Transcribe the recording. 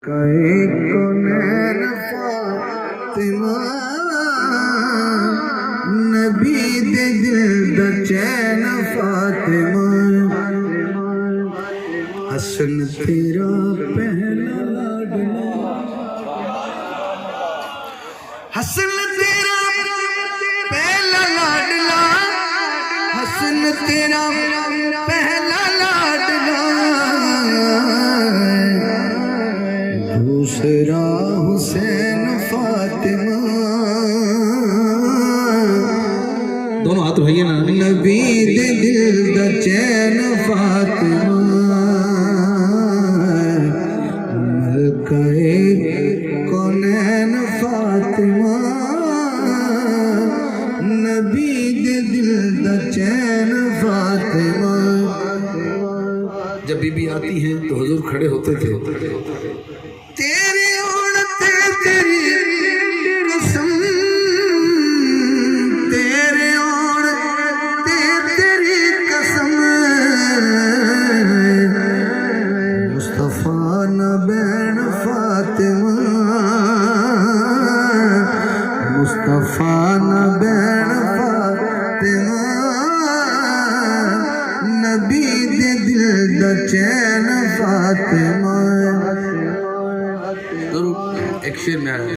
कौन फातिमा नबी दे दिल दा चैन फातिमा हसन तेरा पहला लाडला हसन तेरा पहला लाडला हसन तेरा पहला लाडला दूसरा हुसैन फातिमा दोनों हाथ उठाइए ना। नबी दे दिल दा चैन फातिमा मलकाए कौनैन फातिमा नबी दे दिल दा चैन फातिमा। जब बीबी आती है तो हुजूर खड़े होते थे। तेरी औरते तेरी कसम तेरे औरते तेरी कसम मुस्तफा न बैन फातिमा मुस्तफा न बैन फातिमा नबी दे दिल दा चैन फातिमा। एक शेर में आया।